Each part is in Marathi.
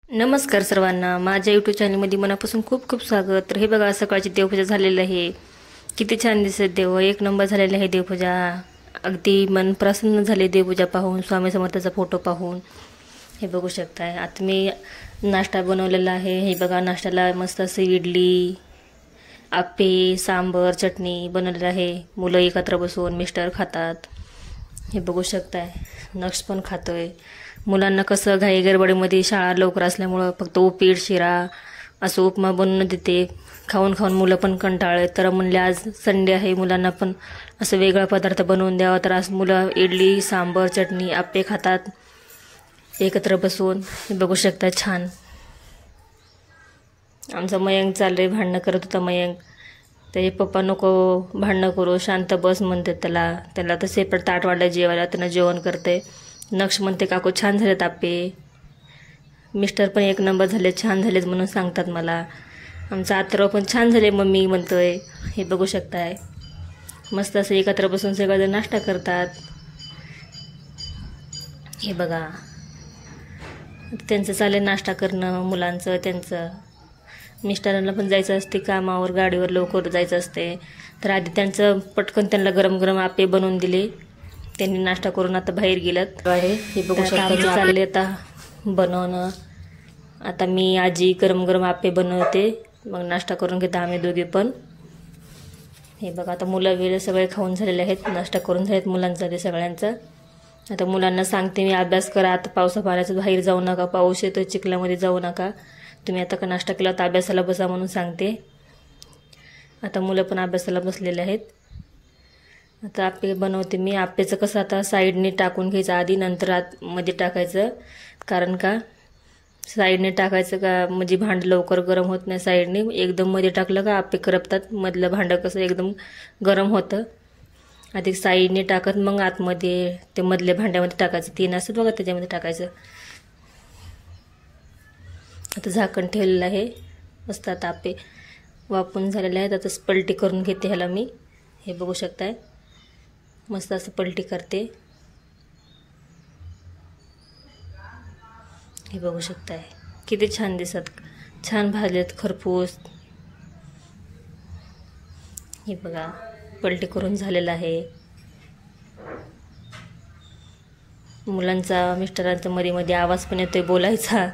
नमस्कार सर्वांना, माझ्या यूट्यूब चॅनलमध्ये मनापासून खूप खूप स्वागत. तर हे बघा, सकाळची देवपूजा झालेली आहे. किती छान दिसत देव, एक नंबर झालेली आहे देवपूजा. अगदी मन प्रसन्न झाले देवपूजा पाहून, स्वामी समर्थाचा फोटो पाहून. हे बघू शकताय. आता मी नाश्ता बनवलेला आहे. हे बघा, नाश्त्याला मस्त असे इडली, आप्पे, सांबर, चटणी बनवलेलं आहे. मुलं एकत्र बसून मिस्टर खातात. हे बघू शकताय. नक्ष पण खातोय. मुलांना कसं घाई गडबडीमध्ये शाळा लवकर असल्यामुळं फक्त उपीट शिरा असं उपमा बनवून देते. खाऊन खाऊन मुलं पण कंटाळले. तर म्हणले आज संडे आहे, मुलांना पण असं वेगळा पदार्थ बनवून द्यावा. तर आज मुलं इडली, सांबर, चटणी, आप्पे खातात एकत्र बसून. हे बघू शकता. छान. आमचा मयंक चाललंय, भांडणं करत होता मयंक. त्याचे पप्पा नको भांडणं करू, शांत बस म्हणते त्याला. त्याला तर सेपरेट ताट वाढलं जेवायला, त्यांना जेवण करते. नक्ष म्हणते काकू छान झालेत आप्पे. मिस्टर पण एक नंबर झाले, छान झालेत म्हणून सांगतात मला. आमचा आतरव पण छान झाले मम्मी म्हणतोय. हे बघू शकताय. मस्त असं एकत्र बसून सगळेजण नाश्ता करतात. हे बघा, त्यांचं चालेल नाश्ता करणं मुलांचं. त्यांचं मिस्टरांना पण जायचं असते कामावर, गाडीवर लवकर जायचं असते. तर आधी त्यांचं पटकन त्यांना गरम गरम आप्पे बनवून दिले. त्यांनी नाश्ता करून आता बाहेर गेलात आहे. हे बघू शकता. चालले आता बनवणं. आता मी आजी गरम गरम आप्पे बनवते, मग नाश्ता करून घेता आम्ही दोघे पण. हे बघा, आता मुलं वेळे सगळे खाऊन झालेले आहेत, नाश्ता करून झालेत मुलांचा ते सगळ्यांचा. आता मुलांना सांगते मी, अभ्यास करा. आता पावसा पाण्याचं बाहेर जाऊ नका, पाऊस येतो, चिखलामध्ये जाऊ नका. तुम्ही आता का नाश्ता केला तर अभ्यासाला बसा म्हणून सांगते. आता मुलं पण अभ्यासाला बसलेले आहेत. आता आप्पे बनवते मी. आप्पेचं कसं आता साईडने टाकून घ्यायचं आधी, नंतर मध्ये टाकायचं. कारण का साईडने टाकायचं का म्हणजे भांडं लवकर गरम होत नाही. साईडने एकदम मध्ये टाकलं का आप्पे करपतात. मधलं भांडं कसं एकदम गरम होतं. आधी साईडने टाकत मग आतमध्ये ते मधल्या भांड्यामध्ये टाकायचं. 3 असतात बघा, त्याच्यामध्ये टाकायचं. आता झाकण ठेवलेलं आहे. मस्त आता आप्पे वाफून झालेले आहेत. आता पलटी करून घेते ह्याला मी. हे बघू शकताय. मस्त असं पलटी करते. हे बघू शकताय. किती छान दिसत, छान भाजलेत खरपूस. हे बघा, पलटी करून झालेलं आहे. मुलांचा मिस्टरांचा मध्ये मध्ये आवाज पण येतोय बोलायचा,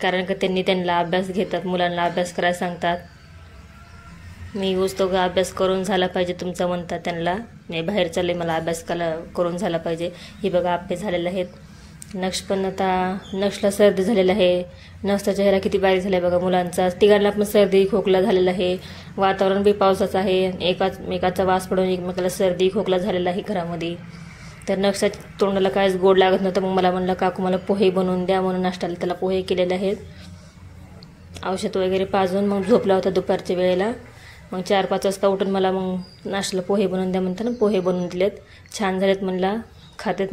कारण का त्यांना अभ्यास घेतात, मुलांना अभ्यास करायला सांगतात. मी तो अभ्यास करून झाला पाहिजे तुमचा म्हणतात त्यांना. मी बाहेर चालले, मला अभ्यास करून झाला पाहिजे. हे बघा, आप्पे झालेले आहेत. नक्ष पण आता नक्षला सर्दी झालेला आहे. नक्षचा चेहरा किती बारीक झाला आहे बघा मुलांचा. तिघांना पण सर्दी खोकला झालेला आहे. वातावरण बी पावसाचं आहे. एकाचा वास पडून एकमेकाला सर्दी खोकला झालेला आहे घरामध्ये. तर नक्षाच्या तोंडाला काहीच गोड लागत नव्हतं. मग मला म्हणलं काकू मला पोहे बनवून द्या म्हणून नाश्त्याला त्याला पोहे केलेले आहेत. औषध वगैरे पाजून मग झोपला होता दुपारच्या वेळेला. मग 4-5 वाजता उठून मला मग नाश्त्याला पोहे बनवून द्या म्हणताना पोहे बनवून दिलेत. छान झालेत म्हणला, खातेत.